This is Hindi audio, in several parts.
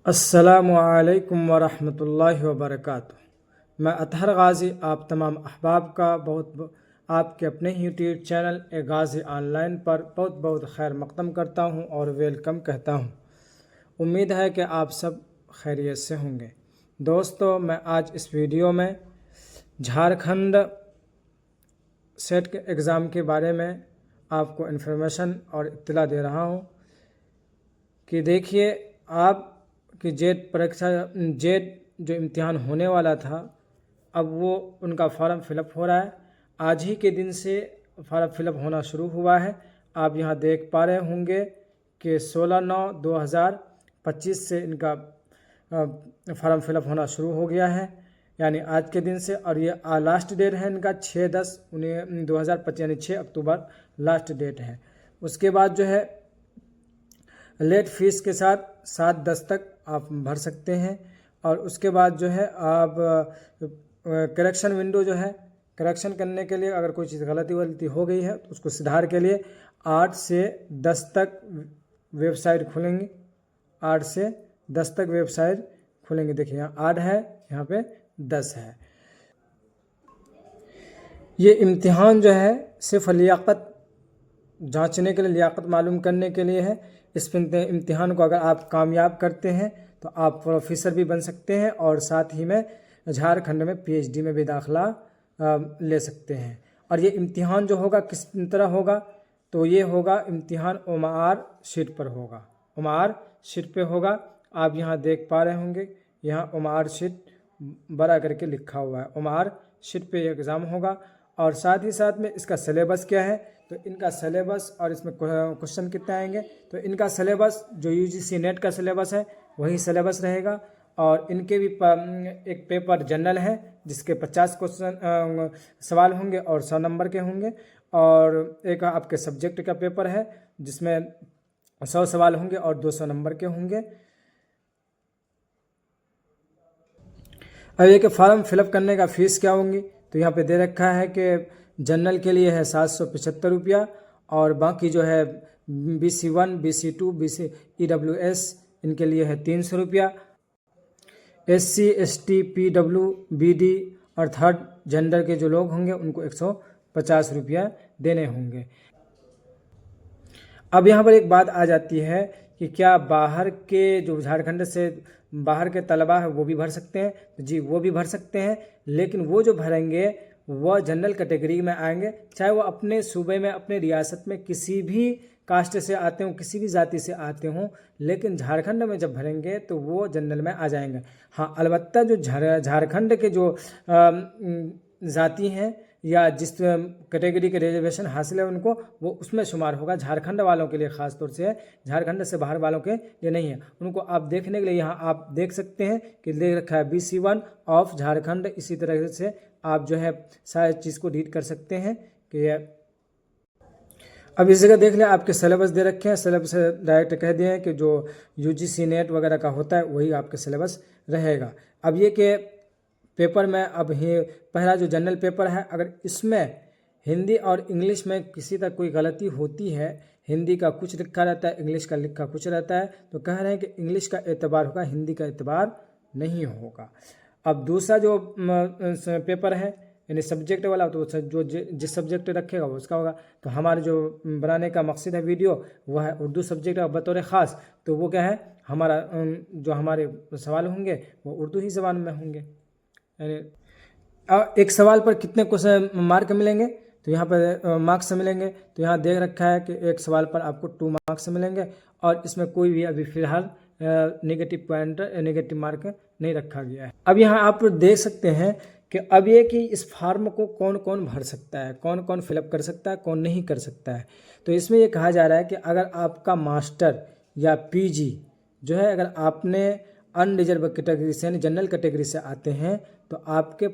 अस्सलामुअलैकुम वरहमतुल्लाहि वबरकातुहू। मैं अतहर गाज़ी आप तमाम अहबाब का आपके अपने ही यूट्यूब चैनल ए गाज़ी ऑनलाइन पर बहुत बहुत खैर मक़दम करता हूँ और वेलकम कहता हूँ। उम्मीद है कि आप सब खैरियत से होंगे। दोस्तों, मैं आज इस वीडियो में झारखंड सेट के एग्ज़ाम के बारे में आपको इन्फॉर्मेशन और इत्तला दे रहा हूँ कि देखिए, आप कि जेट परीक्षा जेट जो इम्तिहान होने वाला था, अब वो उनका फॉर्म फिलअप हो रहा है। आज ही के दिन से फॉर्म फिलअप होना शुरू हुआ है। आप यहाँ देख पा रहे होंगे कि 16/9/2025 से इनका फॉर्म फिलअप होना शुरू हो गया है, यानी आज के दिन से। और ये लास्ट डेट है इनका 6/10/2025, यानी 6 अक्टूबर लास्ट डेट है। उसके बाद जो है लेट फीस के साथ 7/10 तक आप भर सकते हैं। और उसके बाद जो है आप करेक्शन विंडो जो है, करेक्शन करने के लिए अगर कोई चीज़ गलती हो गई है तो उसको सुधार के लिए 8 से 10 तक वेबसाइट खुलेंगी। 8 से 10 तक वेबसाइट खुलेंगी। देखिए, यहाँ 8 है, यहाँ पे 10 है। ये इम्तिहान जो है सिर्फ लियाकत जांचने के लिए, लियाकत मालूम करने के लिए है। इस इम्तिहान को अगर आप कामयाब करते हैं तो आप प्रोफेसर भी बन सकते हैं और साथ ही में झारखंड में पीएचडी में भी दाखिला ले सकते हैं। और ये इम्तिहान जो होगा किस तरह होगा, तो ये होगा इम्तिहान ओमार शीट पर होगा। ओमार शीट पे होगा। आप यहाँ देख पा रहे होंगे, यहाँ ओमार शीट बड़ा करके लिखा हुआ है। ओमार शीट पे एग्ज़ाम होगा। और साथ ही साथ में इसका सिलेबस क्या है, तो इनका सिलेबस और इसमें क्वेश्चन कितने आएंगे, तो इनका सिलेबस जो यूजीसी नेट का सिलेबस है वही सिलेबस रहेगा। और इनके भी एक पेपर जनरल है जिसके 50 क्वेश्चन सवाल होंगे और 100 नंबर के होंगे। और एक आपके सब्जेक्ट का पेपर है जिसमें 100 सवाल होंगे और 200 नंबर के होंगे। अब ये कि फॉर्म फिलअप करने का फ़ीस क्या होंगी, तो यहाँ पे दे रखा है कि जनरल के लिए है 775 रुपया, और बाकी जो है BC1, BC2, BC EWS इनके लिए है 300 रुपया। SC, ST, PW, BD और थर्ड जेंडर के जो लोग होंगे उनको 150 रुपया देने होंगे। अब यहाँ पर एक बात आ जाती है कि क्या बाहर के जो झारखंड से बाहर के तलबा है वो भी भर सकते हैं? जी, वो भी भर सकते हैं, लेकिन वो जो भरेंगे वह जनरल कैटेगरी में आएंगे, चाहे वो अपने सूबे में, अपने रियासत में किसी भी कास्ट से आते हों, किसी भी जाति से आते हों, लेकिन झारखंड में जब भरेंगे तो वो जनरल में आ जाएंगे। हाँ, अलबत्ता जो झारखंड के जो जाति हैं या जिस कैटेगरी के रिजर्वेशन हासिल है उनको, वो उसमें शुमार होगा। झारखंड वालों के लिए ख़ास तौर से है, झारखंड से बाहर वालों के लिए नहीं है। उनको आप देखने के लिए यहाँ आप देख सकते हैं कि दे रखा है BC1 ऑफ झारखंड। इसी तरह से आप जो है सारी चीज़ को रीड कर सकते हैं कि अब इस जगह देख लें, आपके सिलेबस दे रखे हैं। सिलेबस डायरेक्ट कह दिए हैं कि जो UGC नेट वगैरह का होता है वही आपके सिलेबस रहेगा। अब ये कि पेपर में अब ही पहला जो जनरल पेपर है, अगर इसमें हिंदी और इंग्लिश में किसी तक कोई गलती होती है, हिंदी का कुछ लिखा रहता है, इंग्लिश का लिखा कुछ रहता है, तो कह रहे हैं कि इंग्लिश का एतबार होगा, हिंदी का एतबार नहीं होगा। अब दूसरा जो पेपर है यानी सब्जेक्ट वाला, तो जो जिस सब्जेक्ट रखेगा वो उसका होगा। तो हमारे जो बनाने का मकसद है वीडियो वह है उर्दू सब्जेक्ट बतौर ख़ास। तो वो क्या है, हमारा जो हमारे सवाल होंगे वो उर्दू ही ज़बान में होंगे। एक सवाल पर कितने क्वेश्चन मार्क मिलेंगे, तो यहाँ पर मार्क्स मिलेंगे। तो यहाँ देख रखा है कि एक सवाल पर आपको 2 मार्क्स मिलेंगे, और इसमें कोई भी अभी फ़िलहाल नेगेटिव पॉइंट, नेगेटिव मार्क नहीं रखा गया है। अब यहाँ आप देख सकते हैं कि अब ये कि इस फॉर्म को कौन कौन भर सकता है, कौन कौन फिलअप कर सकता है, कौन नहीं कर सकता है। तो इसमें ये कहा जा रहा है कि अगर आपका मास्टर या PG जो है, अगर आपने अनरिजर्व कैटेगरी से यानी जनरल कैटेगरी से आते हैं, तो आपके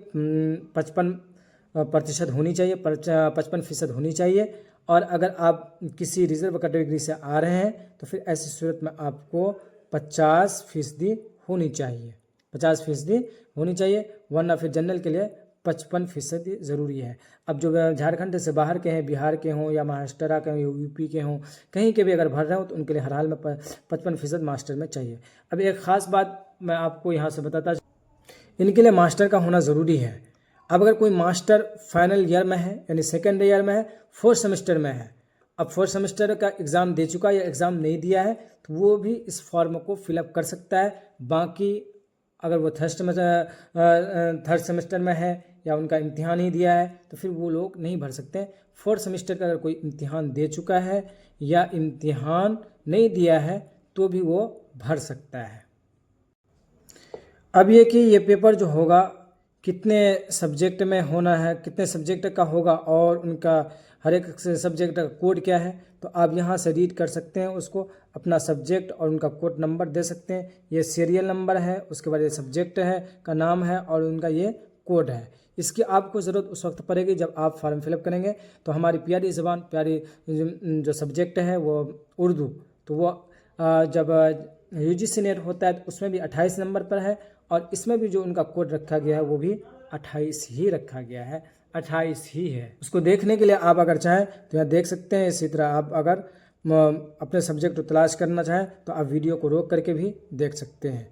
55% होनी चाहिए, 55% होनी चाहिए। और अगर आप किसी रिजर्व कैटेगरी से आ रहे हैं तो फिर ऐसी सूरत में आपको 50% होनी चाहिए, 50% होनी चाहिए, वरना फिर जनरल के लिए 55% ज़रूरी है। अब जो झारखंड से बाहर के हैं, बिहार के हों या महाराष्ट्र के हों, यूपी के हों, कहीं के भी अगर भर रहे हो तो उनके लिए हर हाल में 55% मास्टर में चाहिए। अब एक ख़ास बात मैं आपको यहाँ से बताता, इनके लिए मास्टर का होना ज़रूरी है। अब अगर कोई मास्टर फाइनल ईयर में है यानी सेकेंड ईयर में है, 4th सेमेस्टर में है, अब 4th सेमेस्टर का एग्ज़ाम दे चुका है या एग्ज़ाम नहीं दिया है तो वो भी इस फॉर्म को फिलअप कर सकता है। बाकी अगर वो थर्ड सेमेस्टर में है या उनका इम्तिहान ही दिया है तो फिर वो लोग नहीं भर सकते। 4th सेमेस्टर का अगर कोई इम्तिहान दे चुका है या इम्तिहान नहीं दिया है तो भी वो भर सकता है। अब ये कि ये पेपर जो होगा कितने सब्जेक्ट में होना है, कितने सब्जेक्ट का होगा और उनका हर एक सब्जेक्ट का कोड क्या है, तो आप यहाँ से रीड कर सकते हैं उसको, अपना सब्जेक्ट और उनका कोड नंबर दे सकते हैं। ये सीरियल नंबर है, उसके बाद ये सब्जेक्ट है का नाम है और उनका ये कोड है। इसकी आपको ज़रूरत उस वक्त पड़ेगी जब आप फॉर्म फिलअप करेंगे। तो हमारी प्यारी ज़बान, प्यारी जो सब्जेक्ट है वो उर्दू, तो वो जब UGC नेट होता है तो उसमें भी 28 नंबर पर है और इसमें भी जो उनका कोड रखा गया है वो भी 28 ही रखा गया है, 28 ही है। उसको देखने के लिए आप अगर चाहें तो यहाँ देख सकते हैं। इसी तरह आप अगर अपने सब्जेक्ट को तलाश करना चाहें तो आप वीडियो को रोक करके भी देख सकते हैं।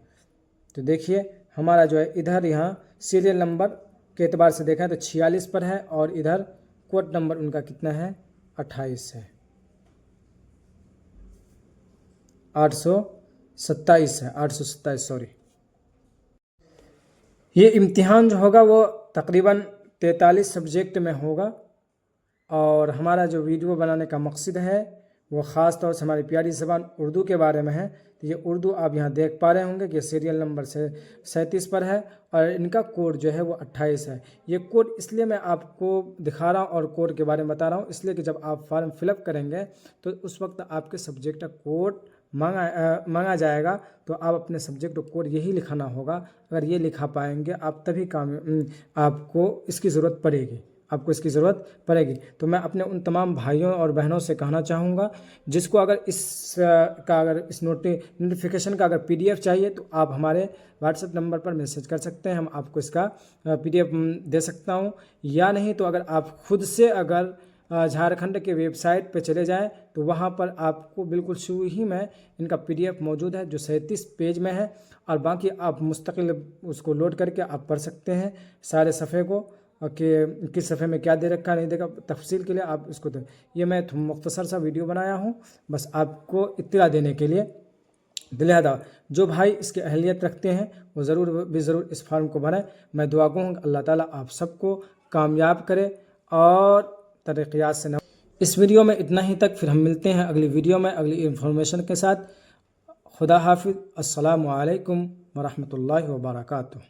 तो देखिए हमारा जो है इधर यहाँ सीरियल नंबर के एतबार से देखा तो 46 पर है और इधर कोड नंबर उनका कितना है, 28 है, 827 है, 827 सॉरी। ये इम्तिहान जो होगा वो तकरीबन 43 सब्जेक्ट में होगा और हमारा जो वीडियो बनाने का मकसद है वो ख़ास तौर से हमारी प्यारी ज़बान उर्दू के बारे में है। तो ये उर्दू आप यहाँ देख पा रहे होंगे कि सीरियल नंबर से 37 पर है और इनका कोड जो है वो 28 है। ये कोड इसलिए मैं आपको दिखा रहा हूँ और कोड के बारे में बता रहा हूँ इसलिए कि जब आप फॉर्म फिलअप करेंगे तो उस वक्त आपके सब्जेक्ट का कोड मांगा जाएगा तो आप अपने सब्जेक्ट कोड यही लिखाना होगा। अगर ये लिखा पाएंगे आप तभी आपको इसकी ज़रूरत पड़ेगी। तो मैं अपने उन तमाम भाइयों और बहनों से कहना चाहूँगा जिसको अगर इस नोटिफिकेशन का अगर PDF चाहिए तो आप हमारे WhatsApp नंबर पर मैसेज कर सकते हैं, हम आपको इसका PDF दे सकता हूँ। या नहीं तो अगर आप खुद से अगर झारखंड के वेबसाइट पे चले जाएं तो वहाँ पर आपको बिल्कुल शुरू ही में इनका PDF मौजूद है जो 37 पेज में है और बाकी आप मुस्तकिल उसको लोड करके आप पढ़ सकते हैं सारे सफ़े को कि किस सफ़े में क्या दे रखा नहीं देखा। तफसील के लिए आप इसको दें। ये मैं मुख्तसर सा वीडियो बनाया हूँ बस आपको इत्तला देने के लिए। लिहाजा जो भाई इसकी अहलियत रखते हैं वो ज़रूर इस फॉर्म को भरें। मैं दुआ कहूँगा अल्लाह ताला आप सबको कामयाब करे और तरक्यात से न। इस वीडियो में इतना ही तक, फिर हम मिलते हैं अगली वीडियो में अगली इन्फॉर्मेशन के साथ। खुदा हाफिज़। अस्सलामु अलैकुम वरहमतुल्लाहि वबरकातुहू।